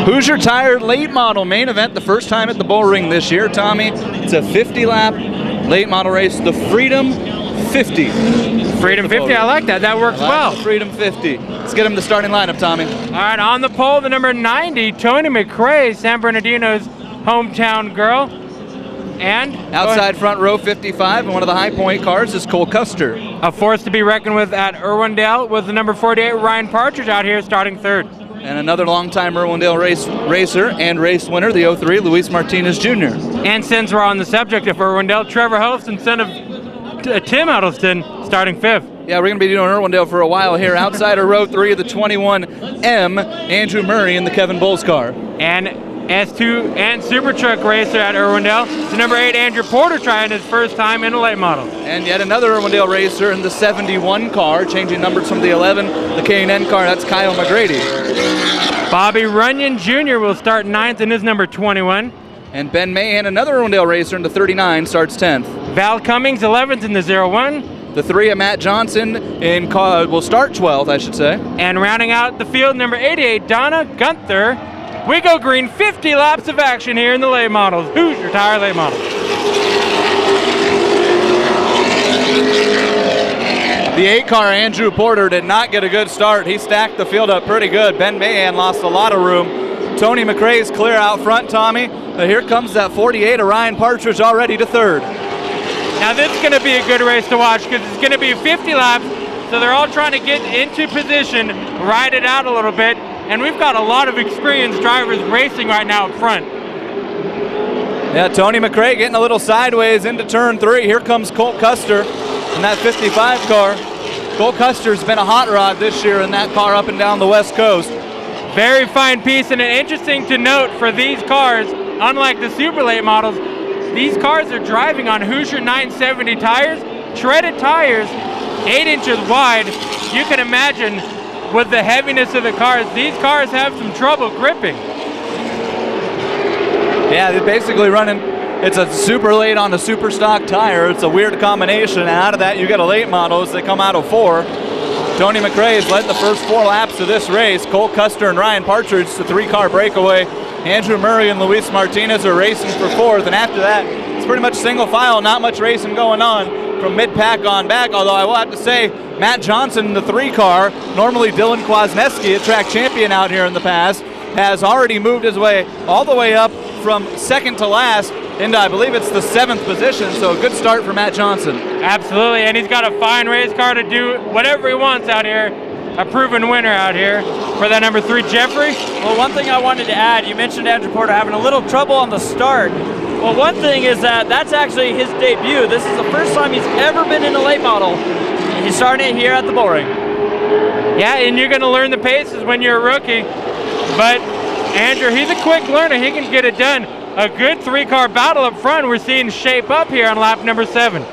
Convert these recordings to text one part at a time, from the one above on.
Hoosier Tire late model main event, the first time at the Bullring this year, Tommy. It's a 50-lap late model race, the Freedom 50. Freedom 50, I like that. That works well. Freedom 50. Let's get him the starting lineup, Tommy. All right, on the pole, the number 90, Tony McRae, San Bernardino's hometown girl. And outside front row 55, and one of the high point cars is Cole Custer. A force to be reckoned with at Irwindale with the number 48, Ryan Partridge, out here starting third. And another longtime Irwindale racer and race winner, the 03, Luis Martinez Jr. And since we're on the subject of Irwindale, Trevor Huddleston, son of Tim Huddleston, starting fifth. Yeah, we're going to be doing Irwindale for a while here. Outside of row 3 of the 21M, Andrew Murray in the Kevin Bowles car. And S2 and Super Truck racer at Irwindale, the number 8, Andrew Porter, trying his first time in a late model. And yet another Irwindale racer in the 71 car, changing numbers from the 11, the K&N car, that's Kyle McGrady. Bobby Runyon Jr. will start 9th in his number 21. And Ben Mahan, another Irwindale racer in the 39, starts 10th. Val Cummings, 11th in the 01. The 3 of Matt Johnson will start 12th, I should say. And rounding out the field, number 88, Donna Gunther. We go green, 50 laps of action here in the late models. Hoosier Tire late models. The 8 car, Andrew Porter, did not get a good start. He stacked the field up pretty good. Ben Mahan lost a lot of room. Tony McRae's clear out front, Tommy. Here comes that 48 of Ryan Partridge already to third. Now this is going to be a good race to watch because it's going to be 50 laps, so they're all trying to get into position, ride it out a little bit, and we've got a lot of experienced drivers racing right now up front. Yeah, Tony McRae getting a little sideways into turn 3. Here comes Colt Custer in that 55 car. Colt Custer's been a hot rod this year in that car up and down the West Coast. Very fine piece, and interesting to note for these cars, unlike the super late models, these cars are driving on Hoosier 970 tires, treaded tires, 8 inches wide. You can imagine with the heaviness of the cars, these cars have some trouble gripping. Yeah, they're basically running, it's a super late on a super stock tire. It's a weird combination, and out of that you get a late model as they come out of 4. Tony McRae has led the first 4 laps of this race. Cole Custer and Ryan Partridge, the 3-car breakaway. Andrew Murray and Luis Martinez are racing for 4th, and after that, it's pretty much single file, not much racing going on from mid-pack on back, although I will have to say, Matt Johnson, the 3-car, normally Dylan Kwasniewski, a track champion out here in the past, has already moved his way all the way up from second to last into, I believe it's the 7th position, so a good start for Matt Johnson. Absolutely, and he's got a fine race car to do whatever he wants out here. A proven winner out here for that number 3, Jeffrey. Well, one thing I wanted to add, you mentioned Andrew Porter having a little trouble on the start. Well, one thing is that's actually his debut. This is the first time he's ever been in a late model. And he's starting it here at the Bullring. Yeah, and you're going to learn the paces when you're a rookie. But Andrew, he's a quick learner. He can get it done. A good 3-car battle up front we're seeing shape up here on lap number 7.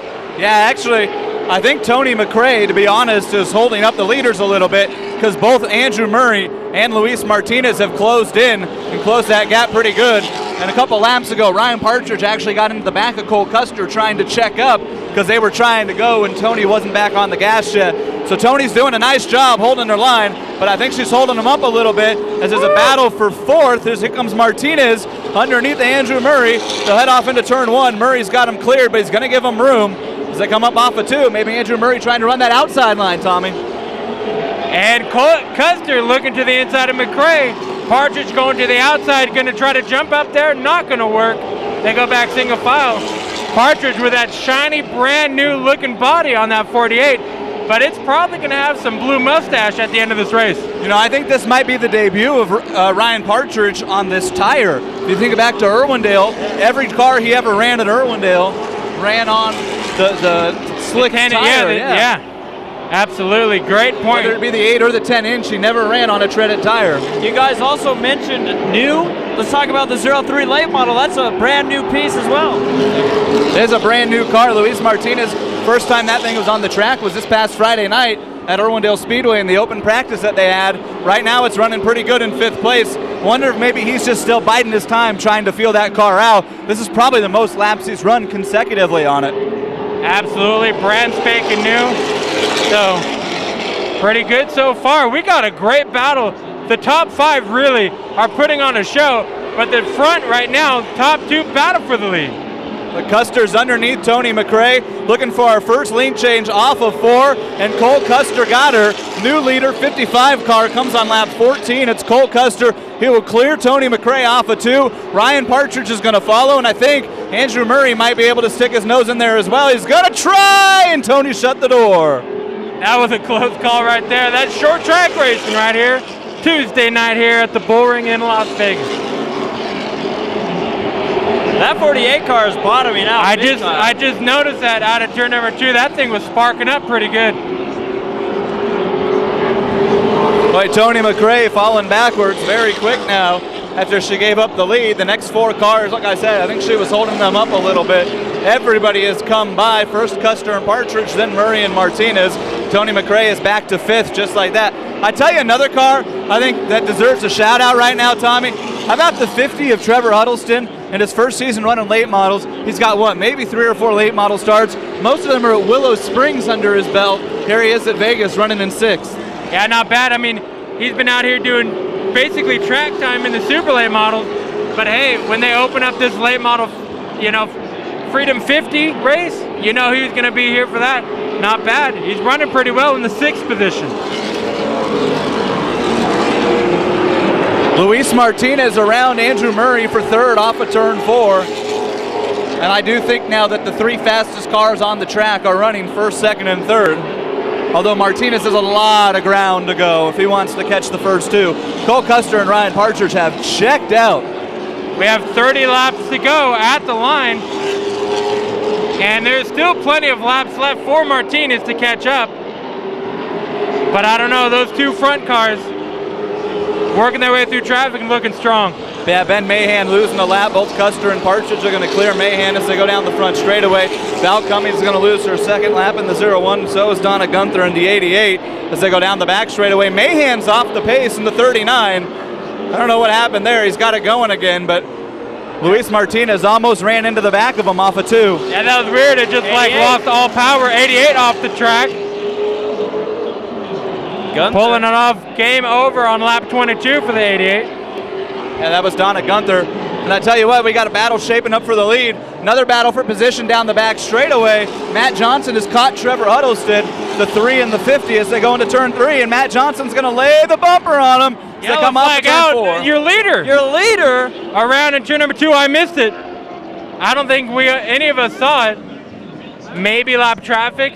Yeah, actually, I think Tony McRae, to be honest, is holding up the leaders a little bit because both Andrew Murray and Luis Martinez have closed in and closed that gap pretty good. And a couple laps ago, Ryan Partridge actually got into the back of Cole Custer trying to check up because they were trying to go and Tony wasn't back on the gas yet. So Tony's doing a nice job holding her line, but I think she's holding them up a little bit as there's a battle for 4th. Here comes Martinez underneath Andrew Murray. They'll head off into turn 1. Murray's got him cleared, but he's going to give him room as they come up off of 2. Maybe Andrew Murray trying to run that outside line, Tommy. And Custer looking to the inside of McRae. Partridge going to the outside, going to try to jump up there, not going to work. They go back single file. Partridge with that shiny, brand new looking body on that 48, but it's probably going to have some blue mustache at the end of this race. You know, I think this might be the debut of Ryan Partridge on this tire. If you think back to Irwindale, every car he ever ran at Irwindale ran on the slick tire. Yeah. Absolutely, great point. Whether it be the 8 or the 10-inch, he never ran on a treaded tire. You guys also mentioned new. Let's talk about the 03 late model. That's a brand new piece as well. There's a brand new car. Luis Martinez, first time that thing was on the track was this past Friday night at Irwindale Speedway in the open practice that they had. Right now it's running pretty good in 5th place. Wonder if maybe he's just still biding his time trying to feel that car out. This is probably the most laps he's run consecutively on it. Absolutely, brand spanking new. So Pretty good so far. We got a great battle. The top 5 really are putting on a show, but the front right now, top 2 battle for the lead. The Custer's underneath Tony McRae, looking for our first lane change off of 4, and Cole Custer got her. New leader, 55 car, comes on lap 14. It's Cole Custer. He will clear Tony McRae off of 2. Ryan Partridge is going to follow, and I think Andrew Murray might be able to stick his nose in there as well. He's going to try, and Tony shut the door. That was a close call right there. That's short track racing right here. Tuesday night here at the Bullring in Las Vegas. That 48 car is bottoming out. I just noticed that out of turn number 2, that thing was sparking up pretty good. Boy, Tony McRae falling backwards very quick now after she gave up the lead. The next 4 cars, like I said, I think she was holding them up a little bit. Everybody has come by. First Custer and Partridge, then Murray and Martinez. Tony McRae is back to 5th just like that. I tell you another car I think that deserves a shout out right now, Tommy. How about the 50 of Trevor Huddleston in his first season running late models? He's got what, maybe 3 or 4 late model starts. Most of them are at Willow Springs under his belt. Here he is at Vegas running in 6th. Yeah, not bad. I mean, he's been out here doing basically track time in the super late models. But hey, when they open up this late model, you know, Freedom 50 race, you know he was going to be here for that. Not bad. He's running pretty well in the 6th position. Luis Martinez around Andrew Murray for 3rd off of turn 4. And I do think now that the 3 fastest cars on the track are running 1st, 2nd, and 3rd. Although Martinez has a lot of ground to go if he wants to catch the first 2. Cole Custer and Ryan Partridge have checked out. We have 30 laps to go at the line. And there's still plenty of laps left for Martinez to catch up. But I don't know, those 2 front cars working their way through traffic and looking strong. Yeah, Ben Mahan losing a lap. Both Custer and Partridge are going to clear Mahan as they go down the front straightaway. Val Cummings is going to lose her 2nd lap in the 0-1. So is Donna Gunther in the 88 as they go down the back straightaway. Mahan's off the pace in the 39. I don't know what happened there. He's got it going again, but Luis Martinez almost ran into the back of him off of 2. Yeah, that was weird. It just 88. Like lost all power. 88 off the track. Gunther. Pulling it off. Game over on lap 22 for the 88. Yeah, that was Donna Gunther. And I tell you what, we got a battle shaping up for the lead. Another battle for position down the back straightaway. Matt Johnson has caught Trevor Huddleston, the 3 and the 50 as they go into turn 3, and Matt Johnson's going to lay the bumper on him as they come off turn 4. Your leader. Your leader. Around in turn number 2, I missed it. I don't think any of us saw it. Maybe lap traffic.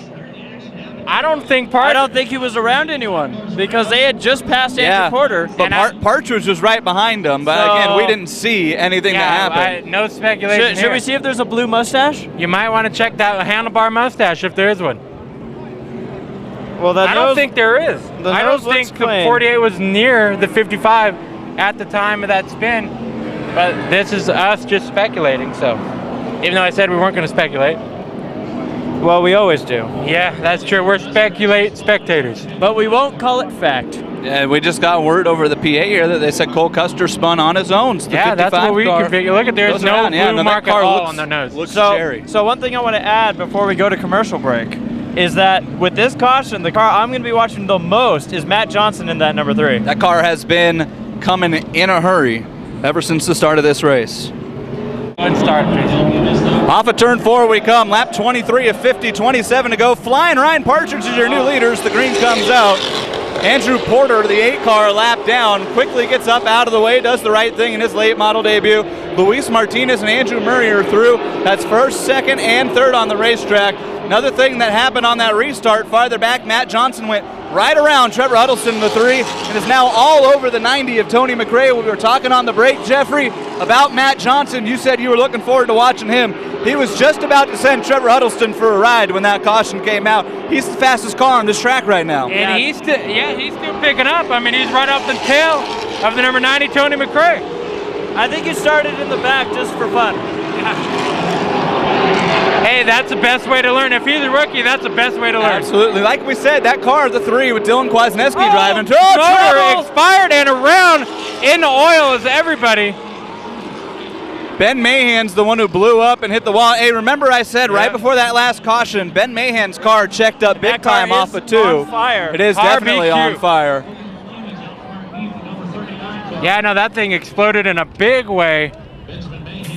I don't think he was around anyone because they had just passed Andrew Porter. But Partridge was right behind him. But again, we didn't see anything that happened. No speculation. Should we see if there's a blue mustache? You might want to check that handlebar mustache if there is one. Well, I don't think there is. I don't think the 48 was near the 55 at the time of that spin. But this is us just speculating. So, even though I said we weren't going to speculate. Well, we always do. Yeah, that's true. We're spectators. But we won't call it fact. Yeah, we just got word over the PA here that they said Cole Custer spun on his own. Yeah, that's what we can figure. Look at there's no blue mark at all on the nose. So one thing I want to add before we go to commercial break is that with this caution, the car I'm going to be watching the most is Matt Johnson in that number 3. That car has been coming in a hurry ever since the start of this race. One start, please. Off of turn 4 we come, lap 23 of 50, 27 to go. Flying Ryan Partridge is your new leaders. The green comes out. Andrew Porter, the 8 car, lap down, quickly gets up out of the way, does the right thing in his late model debut. Luis Martinez and Andrew Murray are through. That's 1st, 2nd, and 3rd on the racetrack. Another thing that happened on that restart, farther back, Matt Johnson went right around Trevor Huddleston in the 3 and is now all over the 90 of Tony McRae. We were talking on the break, Jeffrey, about Matt Johnson. You said you were looking forward to watching him. He was just about to send Trevor Huddleston for a ride when that caution came out. He's the fastest car on this track right now. And he's still picking up. I mean, he's right off the tail of the number 90, Tony McRae. I think he started in the back just for fun. Hey, that's the best way to learn. If he's a rookie, that's the best way to learn. Absolutely. Like we said, that car, the 3 with Dylan Kwasniewski driving. Motor expired and around in the oil is everybody. Ben Mahan's the one who blew up and hit the wall. Hey, remember I said right before that last caution, Ben Mahan's car checked up big time off of 2. On fire. It is definitely on fire. Yeah, no, that thing exploded in a big way.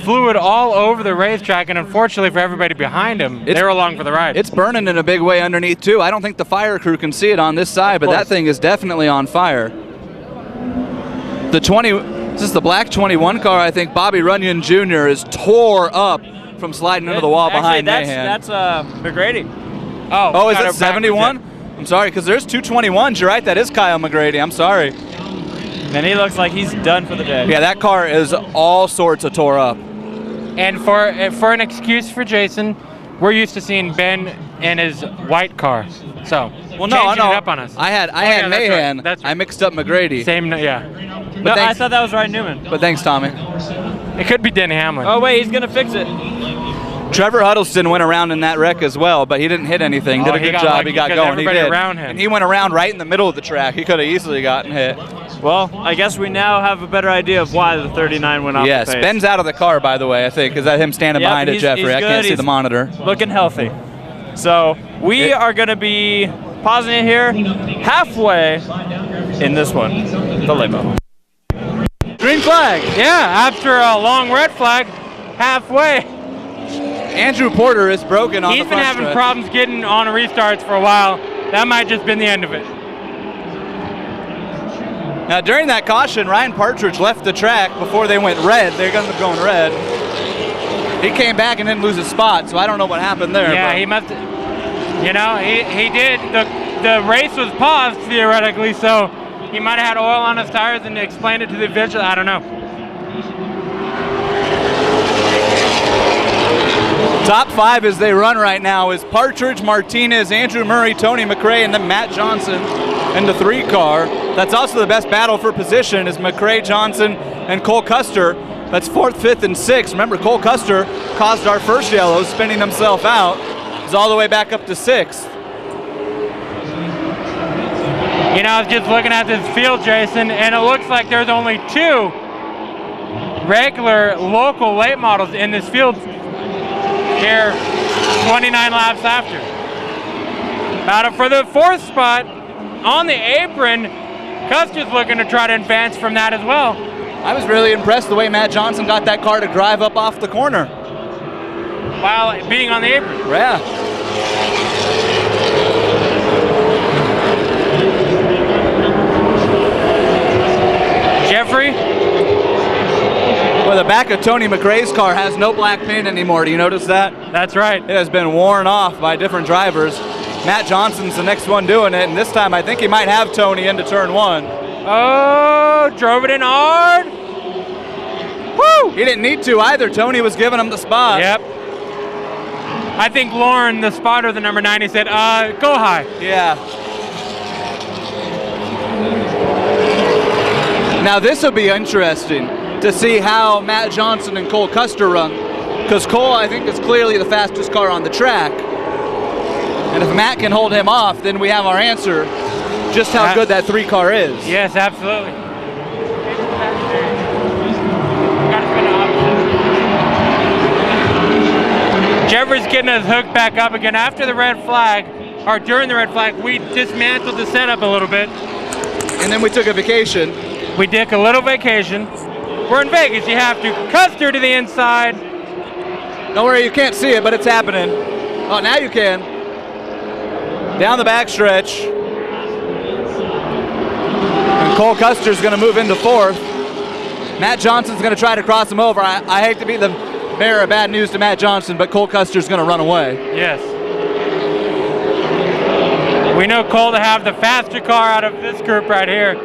Fluid all over the racetrack, and unfortunately for everybody behind him, they were along for the ride. It's burning in a big way underneath, too. I don't think the fire crew can see it on this side, but that thing is definitely on fire. This is the black 21 car, I think. Bobby Runyon Jr. is tore up from sliding into the wall behind Mahan. That's McGrady. Oh, is it 71? I'm sorry, because there's 2 21s. You're right, that is Kyle McGrady. I'm sorry. And he looks like he's done for the day. Yeah, that car is all sorts of tore up. And for an excuse for Jason, we're used to seeing Ben in his white car. So, changing it up on us. I had Mahan. That's right. I mixed up McGrady. Same, yeah. No, I thought that was Ryan Newman. But thanks, Tommy. It could be Denny Hamlin. Oh, wait, he's going to fix it. Trevor Huddleston went around in that wreck as well, but he didn't hit anything. Did a good job. He got going. He did. Around him. And he went around right in the middle of the track. He could have easily gotten hit. Well, I guess we now have a better idea of why the 39 went off the pace. Yes, Ben's out of the car, by the way, I think. Is that him standing behind it, Jeffrey? I can't see the monitor. Looking healthy. So we are going to be pausing it here halfway in this one, the limo. Green flag. Yeah, after a long red flag, halfway. Andrew Porter is broken on the front He's been having stretch. problems getting on restarts for a while. That might just been the end of it. Now, during that caution, Ryan Partridge left the track before they went red. They're going to be going red. He came back and didn't lose his spot, so I don't know what happened there. Yeah, he must. You know, he did. The race was paused theoretically, so he might have had oil on his tires and explained it to the official. I don't know. Top 5 as they run right now is Partridge, Martinez, Andrew Murray, Tony McRae, and then Matt Johnson in the 3 car. That's also the best battle for position is McRae, Johnson, and Cole Custer. That's 4th, 5th, and 6th. Remember, Cole Custer caused our first yellow, spinning himself out. He's all the way back up to 6th. You know, I was just looking at this field, Jason, and it looks like there's only 2 regular local late models in this field here 29 laps after. Battle for the 4th spot on the apron. Custer's looking to try to advance from that as well. I was really impressed the way Matt Johnson got that car to drive up off the corner. While being on the apron. Yeah. Jeffrey? Well, the back of Tony McRae's car has no black paint anymore. Do you notice that? That's right. It has been worn off by different drivers. Matt Johnson's the next one doing it, and this time I think he might have Tony into turn 1. Oh, drove it in hard. Woo! He didn't need to either. Tony was giving him the spot. Yep. I think Lauren, the spotter, the number 90, said, go high. Yeah. Now this will be interesting to see how Matt Johnson and Cole Custer run, because Cole, I think, is clearly the fastest car on the track. And if Matt can hold him off, then we have our answer just how good that 3 car is. Yes, absolutely. Jeffrey's getting his hook back up again after the red flag, or during the red flag. We dismantled the setup a little bit. And then we took a vacation. We took a little vacation. We're in Vegas, you have to. Custer to the inside. Don't worry, you can't see it, but it's happening. Oh, now you can. Down the backstretch. And Cole Custer's going to move into 4th. Matt Johnson's going to try to cross him over. I hate to be the bearer of bad news to Matt Johnson, but Cole Custer's going to run away. Yes. We know Cole to have the faster car out of this group right here.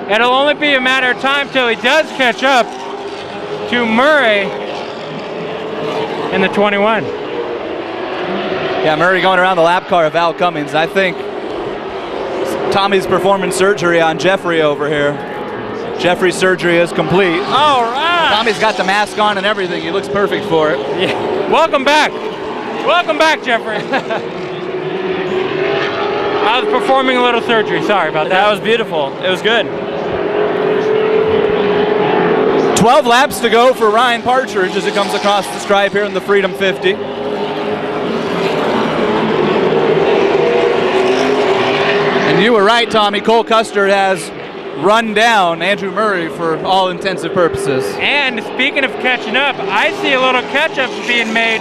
It'll only be a matter of time till he does catch up to Murray in the 21. Yeah, Murray going around the lap car of Val Cummings. I think Tommy's performing surgery on Jeffrey over here. Jeffrey's surgery is complete. All right. Tommy's got the mask on and everything. He looks perfect for it. Yeah. Welcome back. Welcome back, Jeffrey. I was performing a little surgery. Sorry about that. That was beautiful. It was good. 12 laps to go for Ryan Partridge as he comes across the stripe here in the Freedom 50. And you were right, Tommy. Cole Custer has run down Andrew Murray for all intensive purposes. And speaking of catching up, I see a little catch-up being made.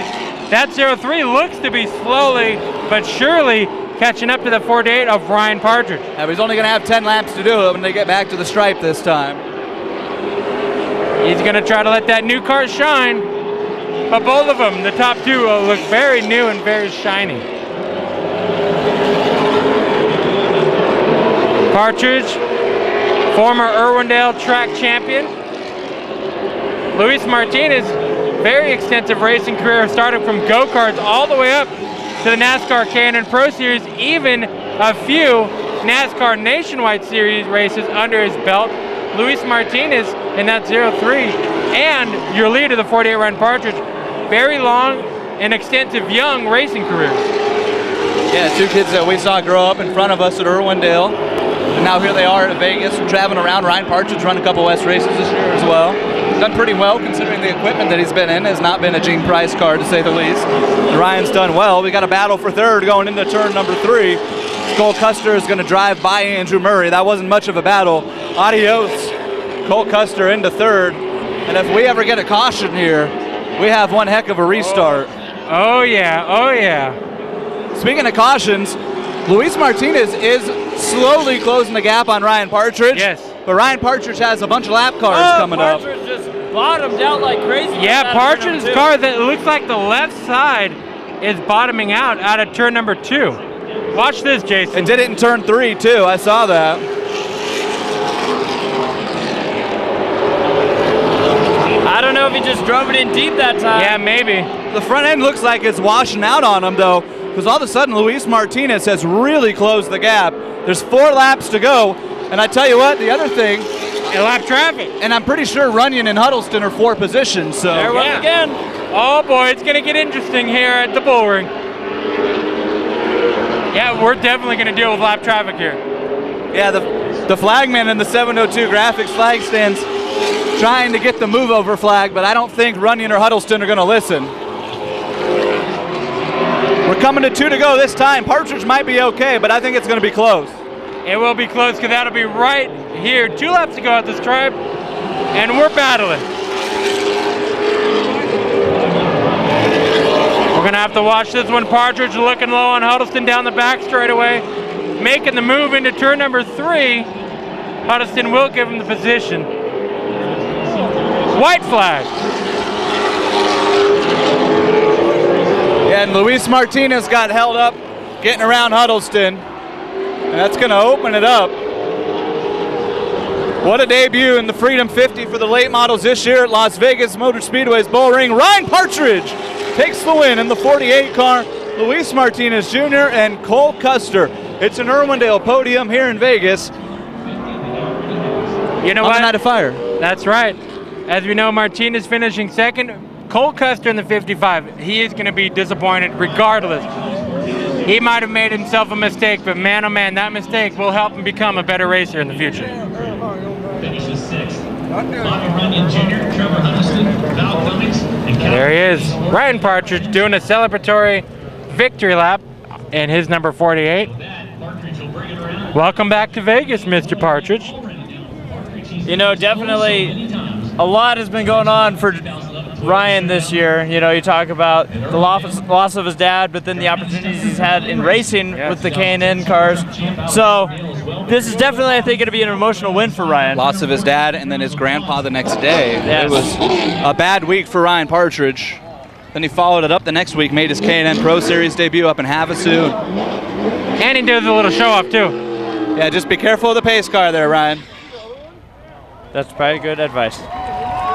That 03 looks to be slowly but surely catching up to the 48 of Ryan Partridge. Yeah, but he's only going to have 10 laps to do it when they get back to the stripe this time. He's going to try to let that new car shine. But both of them, the top two, look very new and very shiny. Partridge, former Irwindale track champion. Luis Martinez, very extensive racing career, starting from go-karts all the way up to the NASCAR K&N Pro Series, even a few NASCAR Nationwide Series races under his belt. Luis Martinez in that 03, and your leader, the 48 Ryan Partridge, very long and extensive young racing careers. Yeah, two kids that we saw grow up in front of us at Irwindale, and now here they are at Vegas, traveling around. Ryan Partridge run a couple West races this year as well. Done pretty well considering the equipment that he's been in. Has not been a Gene Price car, to say the least. And Ryan's done well. We got a battle for third going into turn number 3. Cole Custer is going to drive by Andrew Murray. That wasn't much of a battle. Adios, Cole Custer into third. And if we ever get a caution here, we have one heck of a restart. Oh yeah, oh yeah. Speaking of cautions, Luis Martinez is slowly closing the gap on Ryan Partridge. Yes. But Ryan Partridge has a bunch of lap cars coming up. Partridge just bottomed out like crazy. Yeah, Partridge's car, that looks like the left side is bottoming out of turn number 2. Watch this, Jason. And did it in turn 3 too, I saw that. I don't know if he just drove it in deep that time. Yeah, maybe. The front end looks like it's washing out on him though, because all of a sudden Luis Martinez has really closed the gap. There's 4 laps to go, and I tell you what, the other thing, Lap traffic. and I'm pretty sure Runyon and Huddleston are 4 positions, so. There it was again. Oh boy, it's gonna get interesting here at the Bullring. Yeah, we're definitely gonna deal with lap traffic here. Yeah, the flagman in the 702 graphics flag stands trying to get the move over flag, but I don't think Runyon or Huddleston are gonna listen. We're coming to 2 to go this time. Partridge might be okay, but I think it's gonna be close. It will be close because that'll be right here. 2 laps to go at the stripe, and we're battling. We're gonna have to watch this one. Partridge looking low on Huddleston down the back straightaway, making the move into turn number 3. Huddleston will give him the position. White flag. Yeah, and Luis Martinez got held up getting around Huddleston, and that's going to open it up. What a debut in the Freedom 50 for the late models this year at Las Vegas Motor Speedway's Bullring. Ryan Partridge takes the win in the 48 car. Luis Martinez Jr. and Cole Custer. It's an Irwindale podium here in Vegas. You know on what? the night of fire. That's right. As we know, Martinez finishing second. Cole Custer in the 55. He is going to be disappointed regardless. He might have made himself a mistake, but man, oh man, that mistake will help him become a better racer in the future. Finishes 6th. Runyon Jr., Trevor Huddleston, Val Cummings, and There he is. Ryan Partridge doing a celebratory victory lap in his number 48. Welcome back to Vegas, Mr. Partridge. You know, definitely a lot has been going on for Ryan this year. You know, you talk about the loss of his dad, but then the opportunities he's had in racing with the K&N cars. So this is definitely, I think, going to be an emotional win for Ryan. Loss of his dad and then his grandpa the next day. Yes. It was a bad week for Ryan Partridge. Then he followed it up the next week, made his K&N Pro Series debut up in Havasu. And he does a little show off too. Yeah, just be careful of the pace car there, Ryan. That's probably good advice.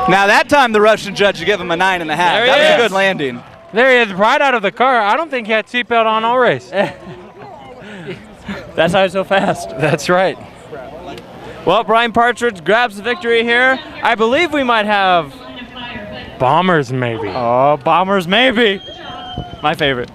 Now that time the Russian judge gave him a 9.5. That was a good landing. There he is, right out of the car. I don't think he had seatbelt on all race. That's how he's so fast. That's right. Well, Ryan Partridge grabs the victory here. I believe we might have Bombers, maybe. Bombers maybe. My favorite.